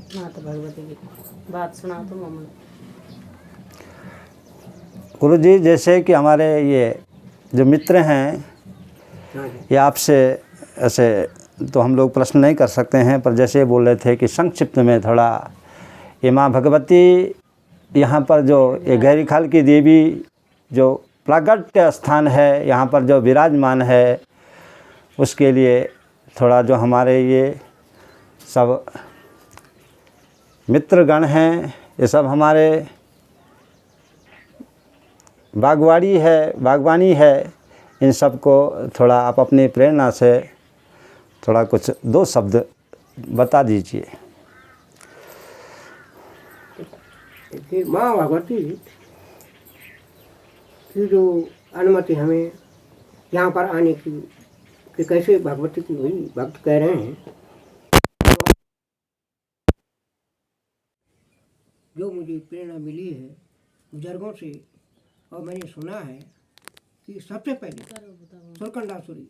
माता भगवती की बात सुना तो मम्मी। गुरु जी, जैसे कि हमारे ये जो मित्र हैं, ये आपसे ऐसे तो हम लोग प्रश्न नहीं कर सकते हैं, पर जैसे बोल रहे थे कि संक्षिप्त में थोड़ा ये माँ भगवती यहाँ पर जो ये गहरी खाल की देवी जो प्रागट्य स्थान है, यहाँ पर जो विराजमान है, उसके लिए थोड़ा जो हमारे ये सब मित्रगण हैं, ये सब हमारे बागवानी है, इन सब को थोड़ा आप अपनी प्रेरणा से थोड़ा कुछ 2 शब्द बता दीजिए। कि माँ भगवती की जो अनुमति हमें यहाँ पर आने की, कि कैसे भगवती की हुई, भक्त कह रहे हैं, जो मुझे प्रेरणा मिली है बुजुर्गों से, और मैंने सुना है कि सबसे पहले सुरकंडासुरी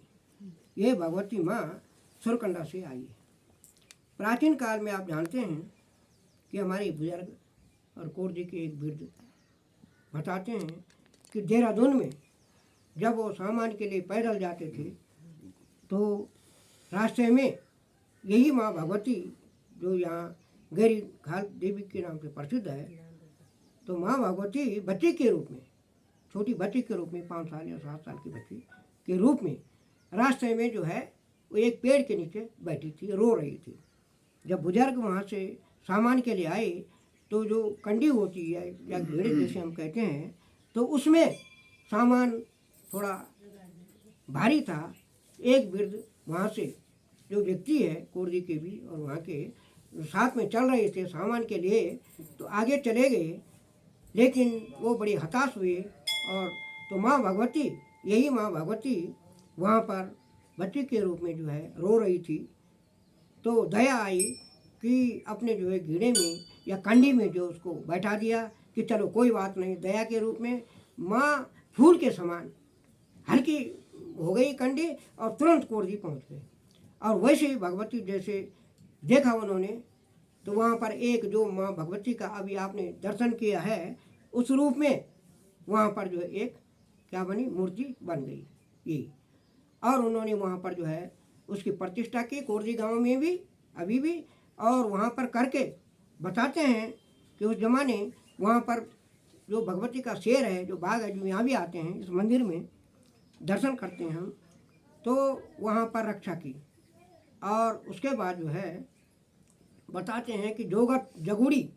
ये भगवती माँ सुरकंडा से आई है। प्राचीन काल में आप जानते हैं कि हमारे बुजुर्ग और कौर जी के एक वृद्ध बताते हैं कि देहरादून में जब वो सामान के लिए पैदल जाते थे तो रास्ते में यही माँ भगवती जो यहाँ गहरी खाल देवी के नाम से प्रसिद्ध है, तो माँ भगवती बच्चे के रूप में, छोटी बच्ची के रूप में, 5 साल या 7 साल की बच्ची के रूप में रास्ते में जो है वो एक पेड़ के नीचे बैठी थी, रो रही थी। जब बुजुर्ग वहाँ से सामान के लिए आए तो जो कंडी होती है या घेड़े जैसे हम कहते हैं, तो उसमें सामान थोड़ा भारी था। एक वृद्ध वहाँ से जो व्यक्ति है कौर जी के भी और वहाँ के साथ में चल रहे थे सामान के लिए, तो आगे चले गए, लेकिन वो बड़ी हताश हुए। और तो माँ भगवती, यही माँ भगवती वहाँ पर बच्ची के रूप में जो है रो रही थी। तो दया आई कि अपने जो है घीड़े में या कंडी में जो उसको बैठा दिया कि चलो कोई बात नहीं। दया के रूप में माँ फूल के समान हल्की हो गई कंडी और तुरंत कौर जी पहुँच गए। और वैसे ही भगवती जैसे देखा उन्होंने, तो वहाँ पर एक जो माँ भगवती का अभी आपने दर्शन किया है, उस रूप में वहाँ पर जो है एक क्या बनी, मूर्ति बन गई ये। और उन्होंने वहाँ पर जो है उसकी प्रतिष्ठा की, कोरजी गांव में भी अभी भी। और वहाँ पर करके बताते हैं कि उस जमाने वहाँ पर जो भगवती का शेर है, जो बाघ है, जो यहाँ भी आते हैं इस मंदिर में दर्शन करते हैं हम, तो वहाँ पर रक्षा की। और उसके बाद जो है बताते हैं कि जोगत जगुड़ी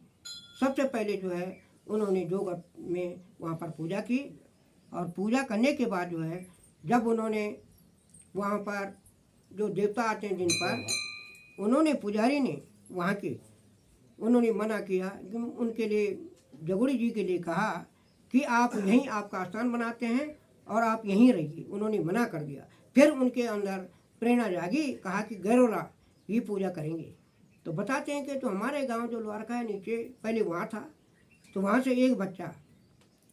सबसे पहले जो है उन्होंने जोगत में वहाँ पर पूजा की। और पूजा करने के बाद जो है जब उन्होंने वहाँ पर जो देवता आते हैं जिन पर, उन्होंने पुजारी ने वहाँ के उन्होंने मना किया कि उनके लिए जगुड़ी जी के लिए कहा कि आप यहीं आपका स्थान बनाते हैं और आप यहीं रहिए। उन्होंने मना कर दिया। फिर उनके अंदर प्रेरणा जागी, कहा कि गैरोला ही पूजा करेंगे। तो बताते हैं कि तो हमारे गांव जो द्वारका है नीचे पहले वहाँ था, तो वहाँ से एक बच्चा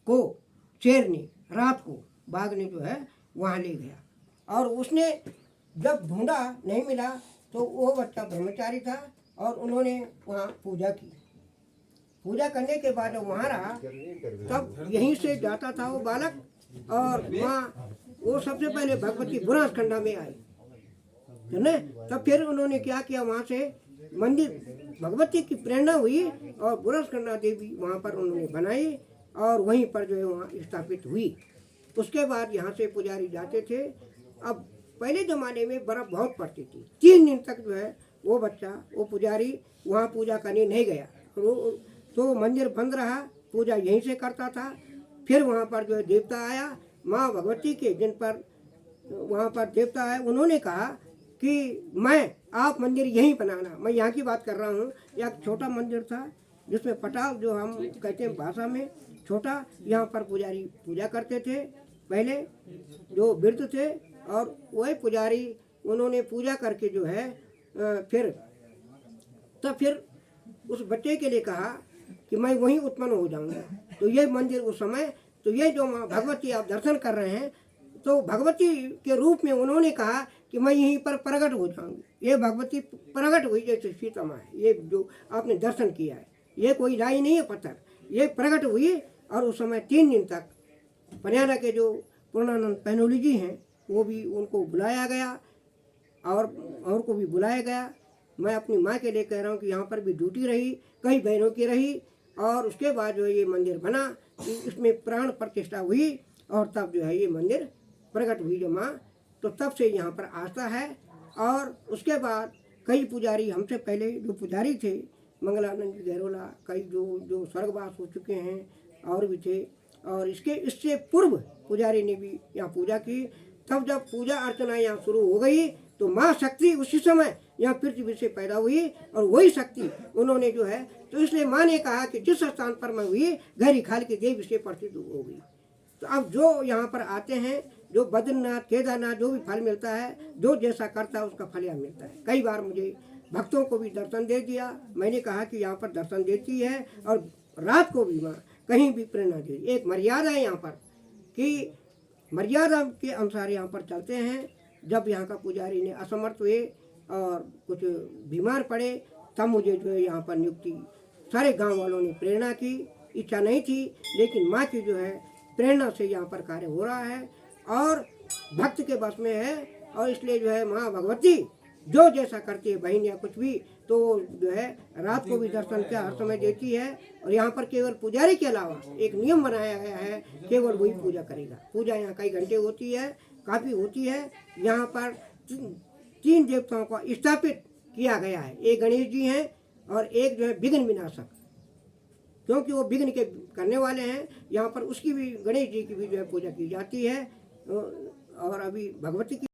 को शेर ने रात को बाघ ने जो है वहाँ ले गया। और उसने जब ढूंढा नहीं मिला तो वो बच्चा ब्रह्मचारी था और उन्होंने वहाँ पूजा की। पूजा करने के बाद वहाँ रहा, तब यहीं से जाता था वो बालक। और वहाँ वो सबसे पहले भगवती बुरांसखंडा में आई, है ना। तब फिर उन्होंने क्या किया, वहाँ से मंदिर भगवती की प्रेरणा हुई और बुरांसखंडा देवी वहाँ पर उन्होंने बनाई और वहीं पर जो है वहाँ स्थापित हुई। उसके बाद यहाँ से पुजारी जाते थे। अब पहले ज़माने में बर्फ़ बहुत पड़ती थी, 3 दिन तक जो है वो बच्चा, वो पुजारी वहाँ पूजा करने नहीं गया, तो मंदिर बंद रहा, पूजा यहीं से करता था। फिर वहाँ पर जो है देवता आया माँ भगवती के, जिन पर वहाँ पर देवता आया, उन्होंने कहा कि आप मंदिर यहीं बनाना। मैं यहाँ की बात कर रहा हूँ। एक छोटा मंदिर था जिसमें पटाल जो हम कहते हैं भाषा में छोटा, यहाँ पर पुजारी पूजा करते थे पहले जो वृद्ध थे। और वही पुजारी उन्होंने पूजा करके जो है फिर उस बच्चे के लिए कहा कि मैं वहीं उत्पन्न हो जाऊंगा। तो ये मंदिर उस समय, तो ये जो माँ भगवती आप दर्शन कर रहे हैं, तो भगवती के रूप में उन्होंने कहा कि मैं यहीं पर प्रकट हो जाऊंगी। ये भगवती प्रकट हुई जैसे सीता माँ है। ये जो आपने दर्शन किया है, ये कोई लाई नहीं है पत्थर, ये प्रकट हुई। और उस समय 3 दिन तक हरियाणा के जो पूर्णानंद पैनोली जी हैं, वो भी उनको बुलाया गया और को भी बुलाया गया। मैं अपनी माँ के लिए कह रहा हूँ कि यहाँ पर भी ड्यूटी रही, कई बहनों की रही, और उसके बाद जो है ये मंदिर बना, इसमें प्राण प्रतिष्ठा हुई, और तब जो है ये मंदिर प्रकट हुई जो माँ, तो तब से यहाँ पर आस्था है। और उसके बाद कई पुजारी हमसे पहले जो पुजारी थे, मंगलानंद जी गहरोला, कई जो स्वर्गवास हो चुके हैं और भी थे, और इससे पूर्व पुजारी ने भी यहाँ पूजा की। तब जब पूजा अर्चना यहाँ शुरू हो गई तो माँ शक्ति उसी समय यहाँ पृथ्वी से पैदा हुई, और वही शक्ति उन्होंने जो है, तो इसलिए माँ ने कहा कि जिस स्थान पर मैं हुई गहरी खाल की देवी से प्रसिद्ध हो गई। तो अब जो यहाँ पर आते हैं, जो बद्रीनाथ केदारनाथ जो भी फल मिलता है, जो जैसा करता है उसका फल यहाँ मिलता है। कई बार मुझे भक्तों को भी दर्शन दे दिया। मैंने कहा कि यहाँ पर दर्शन देती है, और रात को भी माँ कहीं भी प्रेरणा दे। एक मर्यादा है यहाँ पर कि मर्यादा के अनुसार यहाँ पर चलते हैं। जब यहाँ का पुजारी ने असमर्थ हुए और कुछ बीमार पड़े, तब मुझे जो है यहाँ पर नियुक्ति, सारे गांव वालों ने प्रेरणा की, इच्छा नहीं थी, लेकिन माँ की जो है प्रेरणा से यहाँ पर कार्य हो रहा है और भक्त के बस में है। और इसलिए जो है माँ भगवती जो जैसा करती है बहन या कुछ भी, तो जो है रात को भी दर्शन का हर समय देती है। और यहाँ पर केवल पुजारी के अलावा एक नियम बनाया गया है, केवल वही पूजा करेगा। पूजा यहाँ कई घंटे होती है, काफ़ी होती है। यहाँ पर 3 देवताओं को स्थापित किया गया है। एक गणेश जी हैं और एक जो है विघ्न विनाशक, क्योंकि वो विघ्न के करने वाले हैं। यहाँ पर उसकी भी, गणेश जी की भी जो है पूजा की जाती है। और अभी भगवती की